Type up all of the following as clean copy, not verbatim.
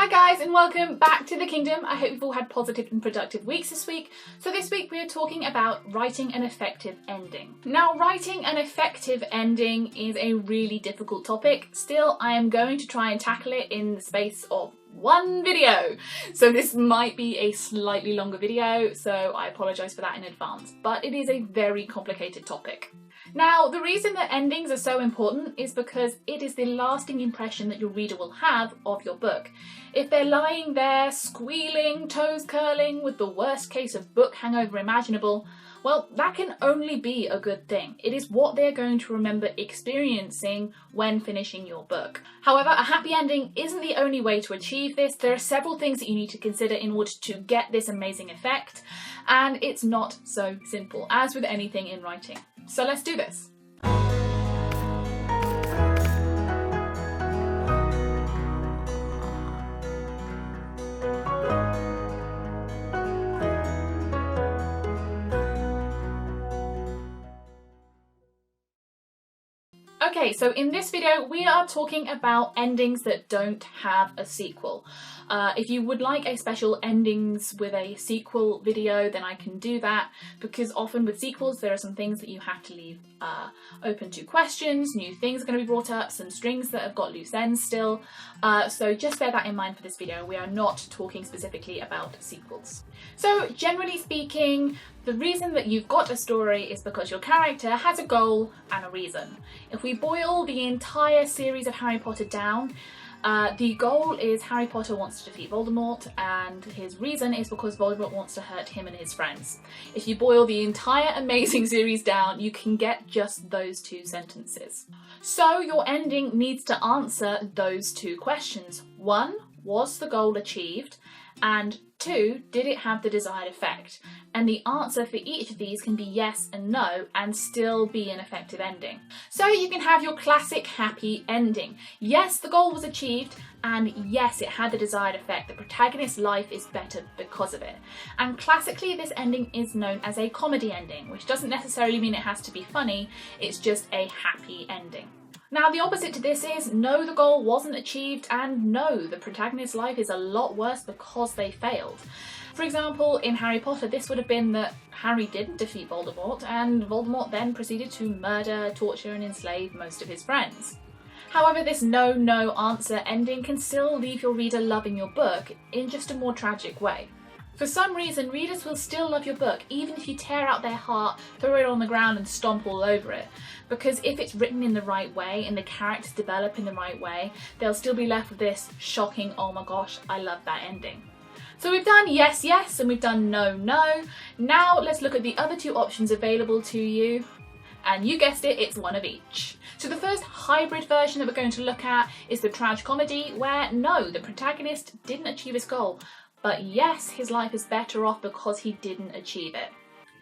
Hi guys and welcome back to the kingdom. I hope you've all had positive and productive weeks this week. So this week we are talking about writing an effective ending. Now, writing an effective ending is a really difficult topic. Still, I am going to try and tackle it in the space of one video. So this might be a slightly longer video, so I apologise for that in advance. But it is a very complicated topic. Now, the reason that endings are so important is because it is the lasting impression that your reader will have of your book. If they're lying there, squealing, toes curling, with the worst case of book hangover imaginable, well, that can only be a good thing. It is what they're going to remember experiencing when finishing your book. However, a happy ending isn't the only way to achieve this. There are several things that you need to consider in order to get this amazing effect, and it's not so simple, as with anything in writing. So let's do this. Okay, so in this video we are talking about endings that don't have a sequel. If you would like a special endings with a sequel video, then I can do that, because often with sequels there are some things that you have to leave open to questions, new things are going to be brought up, some strings that have got loose ends still, so just bear that in mind for this video. We are not talking specifically about sequels. So generally speaking, the reason that you've got a story is because your character has a goal and a reason. If we boil the entire series of Harry Potter down, the goal is Harry Potter wants to defeat Voldemort, and his reason is because Voldemort wants to hurt him and his friends. If you boil the entire amazing series down, you can get just those two sentences. So your ending needs to answer those two questions. 1, was the goal achieved? And 2, did it have the desired effect? And the answer for each of these can be yes and no and still be an effective ending. So you can have your classic happy ending. Yes, the goal was achieved, and yes, it had the desired effect. The protagonist's life is better because of it. And classically, this ending is known as a comedy ending, which doesn't necessarily mean it has to be funny, it's just a happy ending. Now, the opposite to this is no, the goal wasn't achieved, and no, the protagonist's life is a lot worse because they failed. For example, in Harry Potter, this would have been that Harry didn't defeat Voldemort, and Voldemort then proceeded to murder, torture, and enslave most of his friends. However, this no answer ending can still leave your reader loving your book in just a more tragic way. For some reason, readers will still love your book, even if you tear out their heart, throw it on the ground and stomp all over it. Because if it's written in the right way and the characters develop in the right way, they'll still be left with this shocking, oh my gosh, I love that ending. So we've done yes, and we've done no. Now let's look at the other two options available to you. And you guessed it, it's one of each. So the first hybrid version that we're going to look at is the tragicomedy, where no, the protagonist didn't achieve his goal, but yes, his life is better off because he didn't achieve it.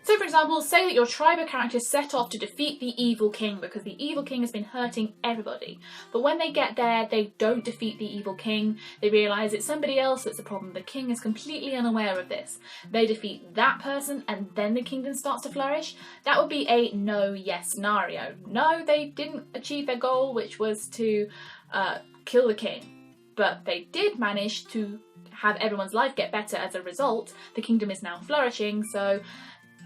So for example, say that your Tribo character set off to defeat the evil king because the evil king has been hurting everybody. But when they get there, they don't defeat the evil king. They realise it's somebody else that's the problem. The king is completely unaware of this. They defeat that person and then the kingdom starts to flourish. That would be a no-yes scenario. No, they didn't achieve their goal, which was to kill the king. But they did manage to have everyone's life get better as a result. The kingdom is now flourishing, so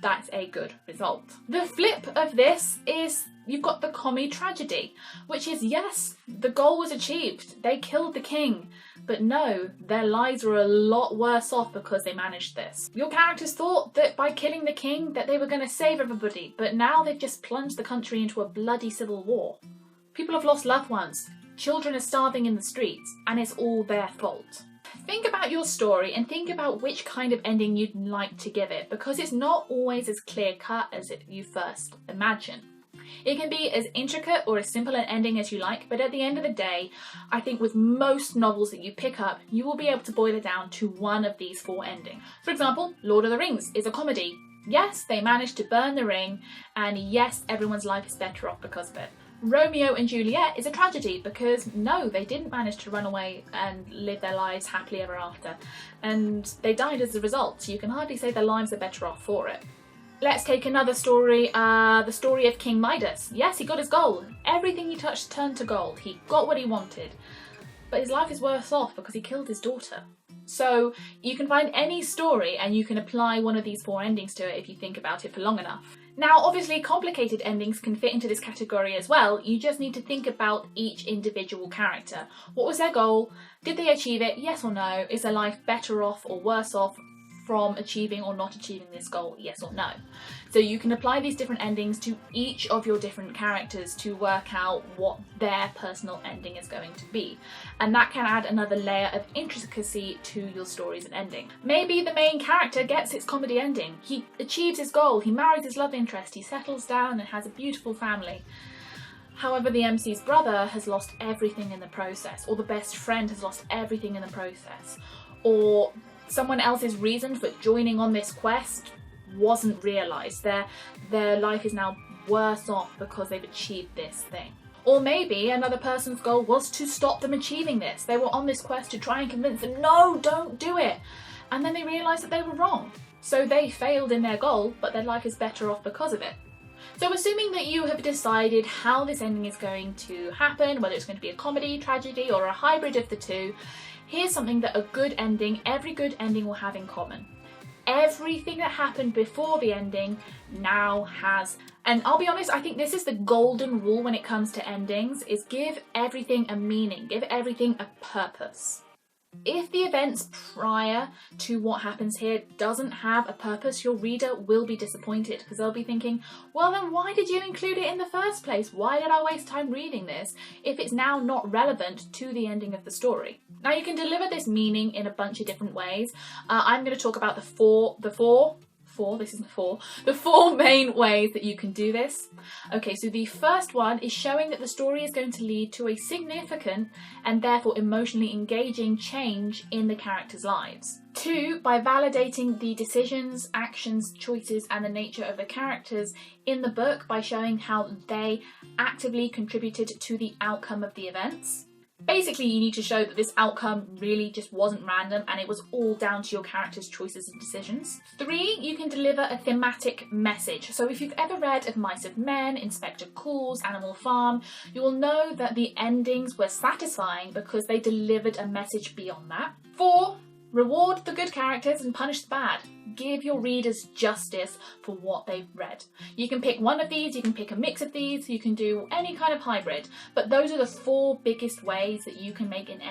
that's a good result. The flip of this is you've got the comedy tragedy, which is yes, the goal was achieved. They killed the king, but no, their lives were a lot worse off because they managed this. Your characters thought that by killing the king that they were going to save everybody, but now they've just plunged the country into a bloody civil war. People have lost loved ones, children are starving in the streets, and it's all their fault. Think about your story and think about which kind of ending you'd like to give it, because it's not always as clear-cut as you first imagine. It can be as intricate or as simple an ending as you like, but at the end of the day, I think with most novels that you pick up, you will be able to boil it down to one of these 4 endings. For example, Lord of the Rings is a comedy. Yes, they managed to burn the ring, and yes, everyone's life is better off because of it. Romeo and Juliet is a tragedy because no, they didn't manage to run away and live their lives happily ever after, and they died as a result, so you can hardly say their lives are better off for it. Let's take another story, the story of King Midas. Yes, he got his goal. Everything he touched turned to gold. He got what he wanted. but his life is worse off because he killed his daughter. So you can find any story and you can apply one of these 4 endings to it if you think about it for long enough. Now, obviously, complicated endings can fit into this category as well. You just need to think about each individual character. What was their goal? Did they achieve it? Yes or no? Is their life better off or worse off from achieving or not achieving this goal? Yes or no? So you can apply these different endings to each of your different characters to work out what their personal ending is going to be. And that can add another layer of intricacy to your stories and ending. Maybe the main character gets its comedy ending. He achieves his goal, he marries his love interest, he settles down and has a beautiful family. However, the MC's brother has lost everything in the process, or the best friend has lost everything in the process, or someone else's reason for joining on this quest wasn't realised. Their life is now worse off because they've achieved this thing. Or maybe another person's goal was to stop them achieving this. They were on this quest to try and convince them, no, don't do it. And then they realised that they were wrong. So they failed in their goal, but their life is better off because of it. So assuming that you have decided how this ending is going to happen, whether it's going to be a comedy, tragedy, or a hybrid of the two, here's something that every good ending will have in common. Everything that happened before the ending now has, and I'll be honest, I think this is the golden rule when it comes to endings, is give everything a meaning, give everything a purpose. If the events prior to what happens here doesn't have a purpose, your reader will be disappointed because they'll be thinking, well then why did you include it in the first place? Why did I waste time reading this if it's now not relevant to the ending of the story? Now you can deliver this meaning in a bunch of different ways. I'm going to talk about the four main ways that you can do this. Okay, so the first one is showing that the story is going to lead to a significant and therefore emotionally engaging change in the characters' lives. 2, by validating the decisions, actions, choices and the nature of the characters in the book by showing how they actively contributed to the outcome of the events. Basically, you need to show that this outcome really just wasn't random and it was all down to your character's choices and decisions. 3, you can deliver a thematic message. So if you've ever read Of Mice and Men, Inspector Calls, Animal Farm, you will know that the endings were satisfying because they delivered a message beyond that. 4, reward the good characters and punish the bad. Give your readers justice for what they've read. You can pick one of these, you can pick a mix of these, you can do any kind of hybrid, but those are the 4 biggest ways that you can make an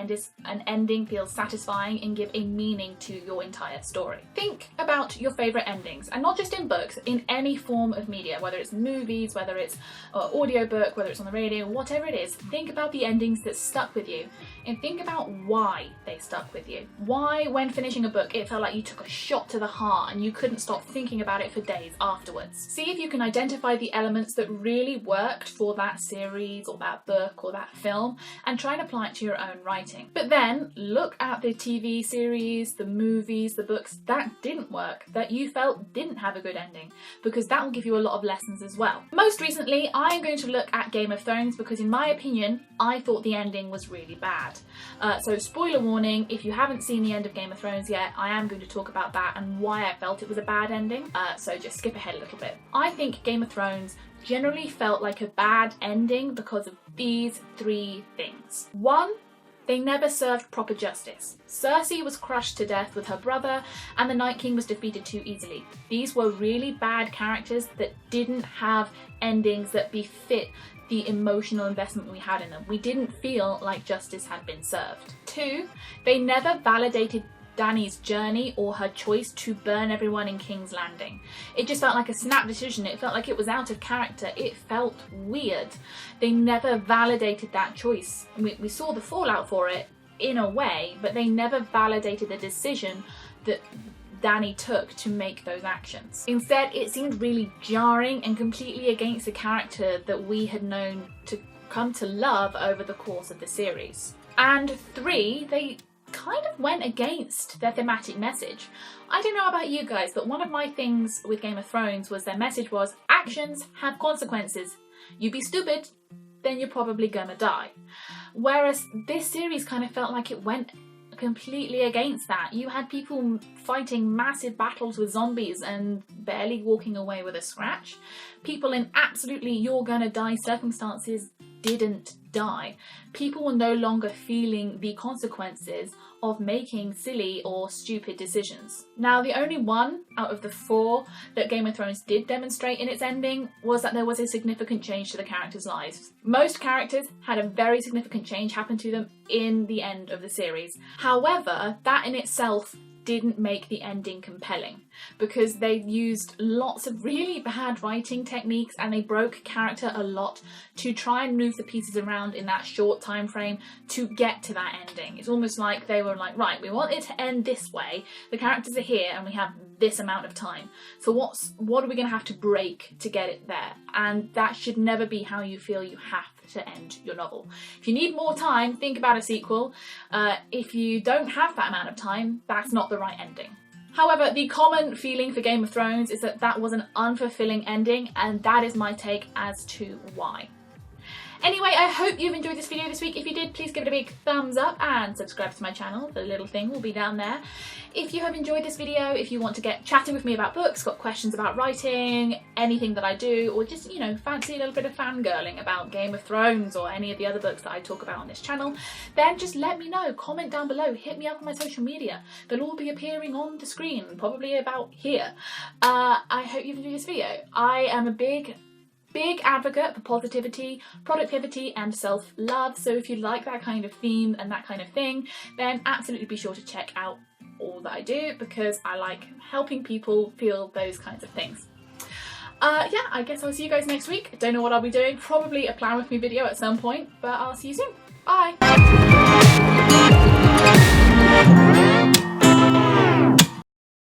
ending feel satisfying and give a meaning to your entire story. Think about your favourite endings, and not just in books, in any form of media, whether it's movies, whether it's audiobook, whether it's on the radio, whatever it is. Think about the endings that stuck with you, and think about why they stuck with you. Why, when finishing a book, it felt like you took a shot to the heart and you couldn't stop thinking about it for days afterwards. See if you can identify the elements that really worked for that series or that book or that film and try and apply it to your own writing. But then look at the TV series, the movies, the books that didn't work, that you felt didn't have a good ending, because that will give you a lot of lessons as well. Most recently, I am going to look at Game of Thrones because in my opinion, I thought the ending was really bad. So spoiler warning, if you haven't seen the end of Game of Thrones yet, I am going to talk about that and why I felt it was a bad ending. So just skip ahead a little bit. I think Game of Thrones generally felt like a bad ending because of these 3 things. 1, they never served proper justice. Cersei was crushed to death with her brother and the Night King was defeated too easily. These were really bad characters that didn't have endings that befit the emotional investment we had in them. We didn't feel like justice had been served. 2, they never validated Dany's journey or her choice to burn everyone in King's Landing. It just felt like a snap decision. It felt like it was out of character. It felt weird. They never validated that choice. We saw the fallout for it in a way, but they never validated the decision that Dany took to make those actions. Instead, it seemed really jarring and completely against the character that we had known to come to love over the course of the series. And 3, they kind of went against their thematic message. I don't know about you guys, but one of my things with Game of Thrones was their message was actions have consequences. You be stupid, then you're probably gonna die. Whereas this series kind of felt like it went completely against that. You had people fighting massive battles with zombies and barely walking away with a scratch. People in absolutely you're gonna die circumstances didn't die. People were no longer feeling the consequences of making silly or stupid decisions. Now, the only one out of the 4 that Game of Thrones did demonstrate in its ending was that there was a significant change to the characters' lives. Most characters had a very significant change happen to them in the end of the series. However, that in itself didn't make the ending compelling, because they used lots of really bad writing techniques and they broke character a lot to try and move the pieces around in that short time frame to get to that ending. It's almost like they were like, right, we want it to end this way, the characters are here and we have this amount of time, so what are we going to have to break to get it there? And that should never be how you feel you have to end your novel. If you need more time, think about a sequel. If you don't have that amount of time, that's not the right ending. However, the common feeling for Game of Thrones is that that was an unfulfilling ending, and that is my take as to why. Anyway, I hope you've enjoyed this video this week. If you did, please give it a big thumbs up and subscribe to my channel. The little thing will be down there. If you have enjoyed this video, if you want to get chatting with me about books, got questions about writing, anything that I do, or just, you know, fancy a little bit of fangirling about Game of Thrones or any of the other books that I talk about on this channel, then just let me know. Comment down below, hit me up on my social media. They'll all be appearing on the screen, probably about here. I hope you've enjoyed this video. I am a big advocate for positivity, productivity and self-love, so if you like that kind of theme and that kind of thing, then absolutely be sure to check out all that I do, because I like helping people feel those kinds of things. Yeah, I guess I'll see you guys next week. I don't know what I'll be doing, probably a plan with me video at some point, but I'll see you soon. Bye!